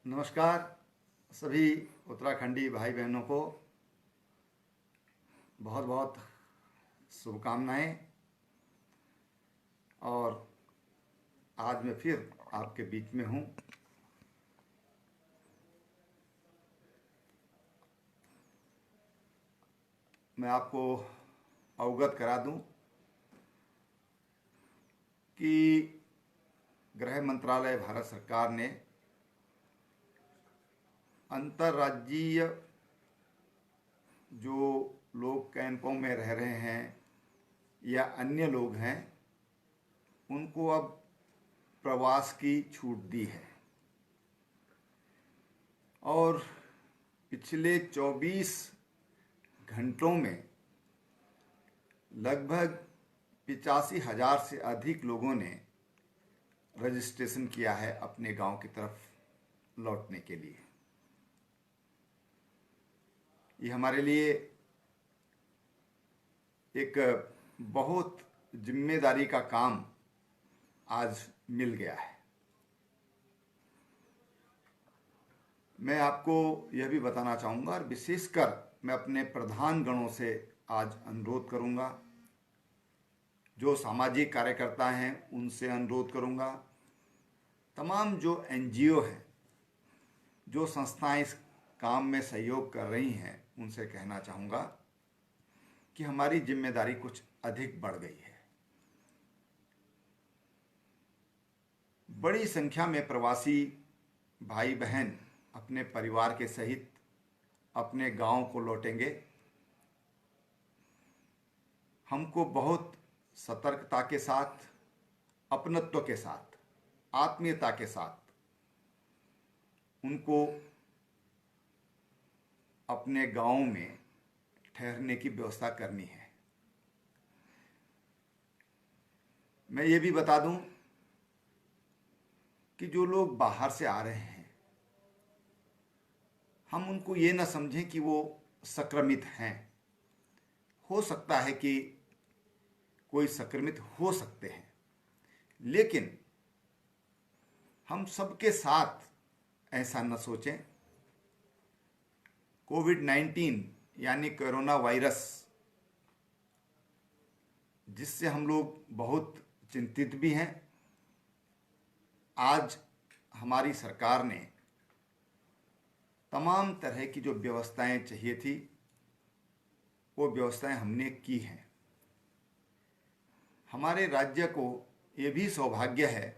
नमस्कार सभी उत्तराखंडी भाई बहनों को बहुत बहुत शुभकामनाएं। और आज मैं फिर आपके बीच में हूं। मैं आपको अवगत करा दूं कि गृह मंत्रालय भारत सरकार ने अंतर्राज्यीय जो लोग कैंपों में रह रहे हैं या अन्य लोग हैं उनको अब प्रवास की छूट दी है। और पिछले 24 घंटों में लगभग 85,000 से अधिक लोगों ने रजिस्ट्रेशन किया है अपने गांव की तरफ लौटने के लिए। ये हमारे लिए एक बहुत जिम्मेदारी का काम आज मिल गया है। मैं आपको यह भी बताना चाहूँगा और विशेषकर मैं अपने प्रधान गणों से आज अनुरोध करूँगा, जो सामाजिक कार्यकर्ता हैं उनसे अनुरोध करूँगा, तमाम जो एनजीओ हैं, जो संस्थाएं इस काम में सहयोग कर रही हैं, उनसे कहना चाहूँगा कि हमारी जिम्मेदारी कुछ अधिक बढ़ गई है। बड़ी संख्या में प्रवासी भाई बहन अपने परिवार के सहित अपने गांव को लौटेंगे। हमको बहुत सतर्कता के साथ, अपनत्व के साथ, आत्मीयता के साथ उनको अपने गांव में ठहरने की व्यवस्था करनी है। मैं ये भी बता दूं कि जो लोग बाहर से आ रहे हैं, हम उनको ये ना समझें कि वो संक्रमित हैं। हो सकता है कि कोई संक्रमित हो सकते हैं, लेकिन हम सबके साथ ऐसा न सोचें। कोविड-19 यानी कोरोना वायरस, जिससे हम लोग बहुत चिंतित भी हैं, आज हमारी सरकार ने तमाम तरह की जो व्यवस्थाएं चाहिए थी वो व्यवस्थाएं हमने की हैं। हमारे राज्य को ये भी सौभाग्य है,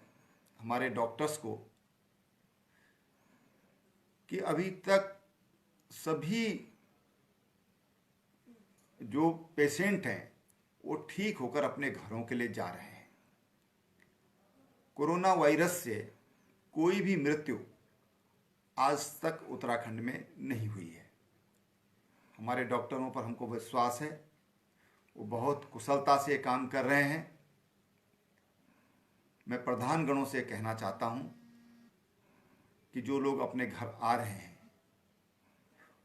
हमारे डॉक्टर्स को, कि अभी तक सभी जो पेशेंट हैं वो ठीक होकर अपने घरों के लिए जा रहे हैं। कोरोना वायरस से कोई भी मृत्यु आज तक उत्तराखंड में नहीं हुई है। हमारे डॉक्टरों पर हमको विश्वास है, वो बहुत कुशलता से काम कर रहे हैं। मैं प्रधान गणों से कहना चाहता हूं कि जो लोग अपने घर आ रहे हैं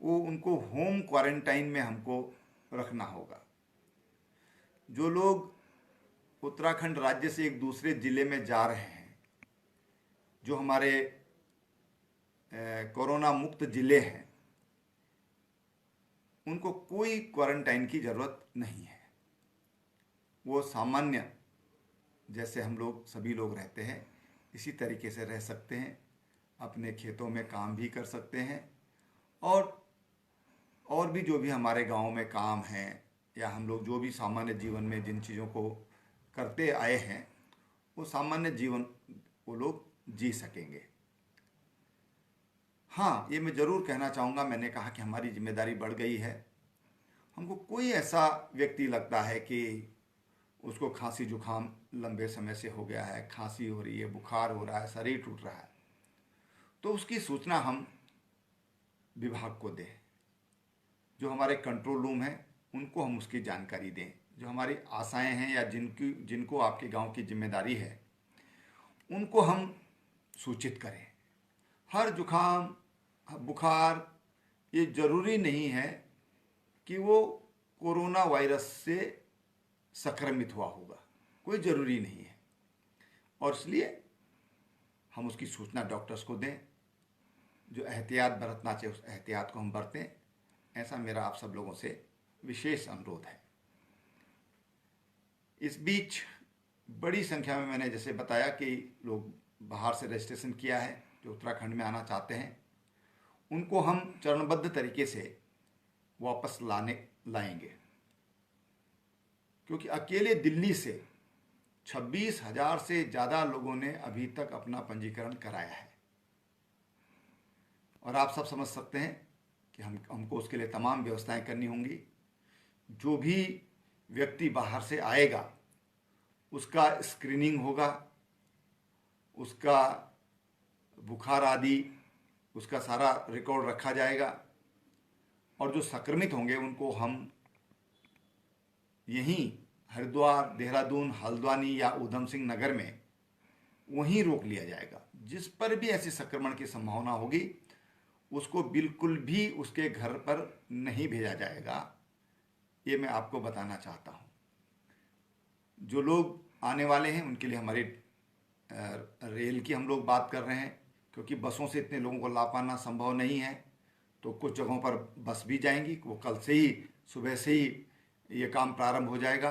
वो उनको होम क्वारंटाइन में हमको रखना होगा। जो लोग उत्तराखंड राज्य से एक दूसरे जिले में जा रहे हैं, जो हमारे कोरोना मुक्त जिले हैं, उनको कोई क्वारंटाइन की ज़रूरत नहीं है। वो सामान्य जैसे हम लोग सभी लोग रहते हैं इसी तरीके से रह सकते हैं, अपने खेतों में काम भी कर सकते हैं, और भी जो भी हमारे गांव में काम हैं या हम लोग जो भी सामान्य जीवन में जिन चीज़ों को करते आए हैं वो सामान्य जीवन वो लोग जी सकेंगे। हाँ, ये मैं ज़रूर कहना चाहूँगा, मैंने कहा कि हमारी जिम्मेदारी बढ़ गई है। हमको कोई ऐसा व्यक्ति लगता है कि उसको खांसी जुकाम लंबे समय से हो गया है, खांसी हो रही है, बुखार हो रहा है, शरीर टूट रहा है, तो उसकी सूचना हम विभाग को दें। जो हमारे कंट्रोल रूम है उनको हम उसकी जानकारी दें। जो हमारी आशाएं हैं या जिनको आपके गांव की जिम्मेदारी है उनको हम सूचित करें। हर जुकाम बुखार ये ज़रूरी नहीं है कि वो कोरोना वायरस से संक्रमित हुआ होगा, कोई ज़रूरी नहीं है। और इसलिए हम उसकी सूचना डॉक्टर्स को दें। जो एहतियात बरतना चाहिए उस एहतियात को हम बरतें, ऐसा मेरा आप सब लोगों से विशेष अनुरोध है। इस बीच बड़ी संख्या में मैंने जैसे बताया कि लोग बाहर से रजिस्ट्रेशन किया है, जो उत्तराखंड में आना चाहते हैं, उनको हम चरणबद्ध तरीके से वापस लाएंगे, क्योंकि अकेले दिल्ली से 26,000 से ज़्यादा लोगों ने अभी तक अपना पंजीकरण कराया है। और आप सब समझ सकते हैं कि हमको उसके लिए तमाम व्यवस्थाएं करनी होंगी। जो भी व्यक्ति बाहर से आएगा उसका स्क्रीनिंग होगा, उसका बुखार आदि उसका सारा रिकॉर्ड रखा जाएगा, और जो संक्रमित होंगे उनको हम यहीं हरिद्वार, देहरादून, हल्द्वानी या ऊधम सिंह नगर में वहीं रोक लिया जाएगा। जिस पर भी ऐसे संक्रमण की संभावना होगी उसको बिल्कुल भी उसके घर पर नहीं भेजा जाएगा, ये मैं आपको बताना चाहता हूँ। जो लोग आने वाले हैं उनके लिए हमारी रेल की हम लोग बात कर रहे हैं, क्योंकि बसों से इतने लोगों को ला पाना संभव नहीं है, तो कुछ जगहों पर बस भी जाएंगी। वो कल से ही सुबह से ही ये काम प्रारंभ हो जाएगा।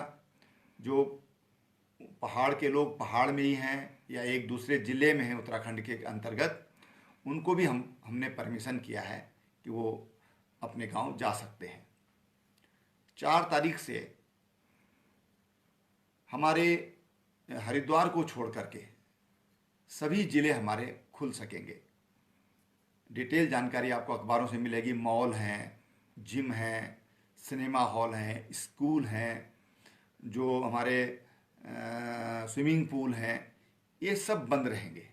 जो पहाड़ के लोग पहाड़ में ही हैं या एक दूसरे ज़िले में हैं उत्तराखंड के अंतर्गत, उनको भी हमने परमिशन किया है कि वो अपने गांव जा सकते हैं। 4 तारीख से हमारे हरिद्वार को छोड़ करके सभी ज़िले हमारे खुल सकेंगे। डिटेल जानकारी आपको अखबारों से मिलेगी। मॉल हैं, जिम हैं, सिनेमा हॉल हैं, स्कूल हैं, जो हमारे स्विमिंग पूल हैं, ये सब बंद रहेंगे,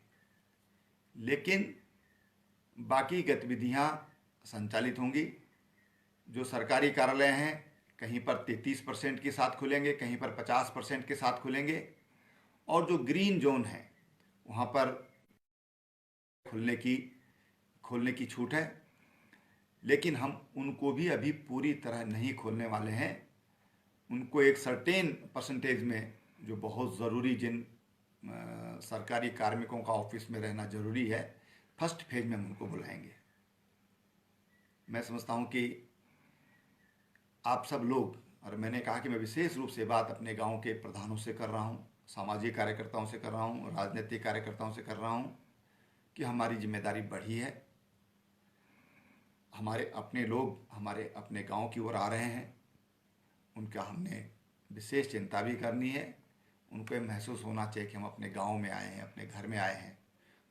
लेकिन बाकी गतिविधियां संचालित होंगी। जो सरकारी कार्यालय हैं कहीं पर 33% के साथ खुलेंगे, कहीं पर 50% के साथ खुलेंगे, और जो ग्रीन जोन है वहाँ पर खोलने की छूट है, लेकिन हम उनको भी अभी पूरी तरह नहीं खोलने वाले हैं। उनको एक सर्टेन परसेंटेज में, जो बहुत ज़रूरी, जिन सरकारी कार्मिकों का ऑफिस में रहना ज़रूरी है, फर्स्ट फेज में हम उनको बुलाएंगे। मैं समझता हूँ कि आप सब लोग, और मैंने कहा कि मैं विशेष रूप से बात अपने गांव के प्रधानों से कर रहा हूँ, सामाजिक कार्यकर्ताओं से कर रहा हूँ, राजनीतिक कार्यकर्ताओं से कर रहा हूँ, कि हमारी जिम्मेदारी बढ़ी है। हमारे अपने लोग हमारे अपने गांव की ओर आ रहे हैं, उनका हमने विशेष चिंता भी करनी है। उनको ये महसूस होना चाहिए कि हम अपने गांव में आए हैं, अपने घर में आए हैं।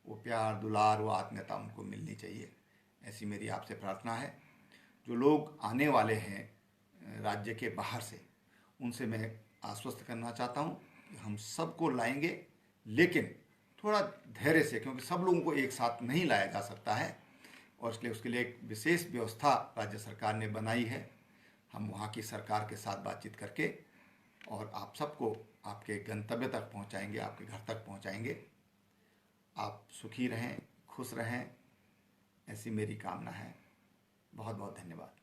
वो प्यार, दुलार, वो आत्मीयता उनको मिलनी चाहिए, ऐसी मेरी आपसे प्रार्थना है। जो लोग आने वाले हैं राज्य के बाहर से, उनसे मैं आश्वस्त करना चाहता हूँ कि हम सबको लाएंगे, लेकिन थोड़ा धैर्य से, क्योंकि सब लोगों को एक साथ नहीं लाया जा सकता है, और इसलिए उसके लिए एक विशेष व्यवस्था राज्य सरकार ने बनाई है। हम वहाँ की सरकार के साथ बातचीत करके और आप सबको आपके गंतव्य तक पहुँचाएंगे, आपके घर तक पहुँचाएंगे। आप सुखी रहें, खुश रहें, ऐसी मेरी कामना है। बहुत बहुत धन्यवाद।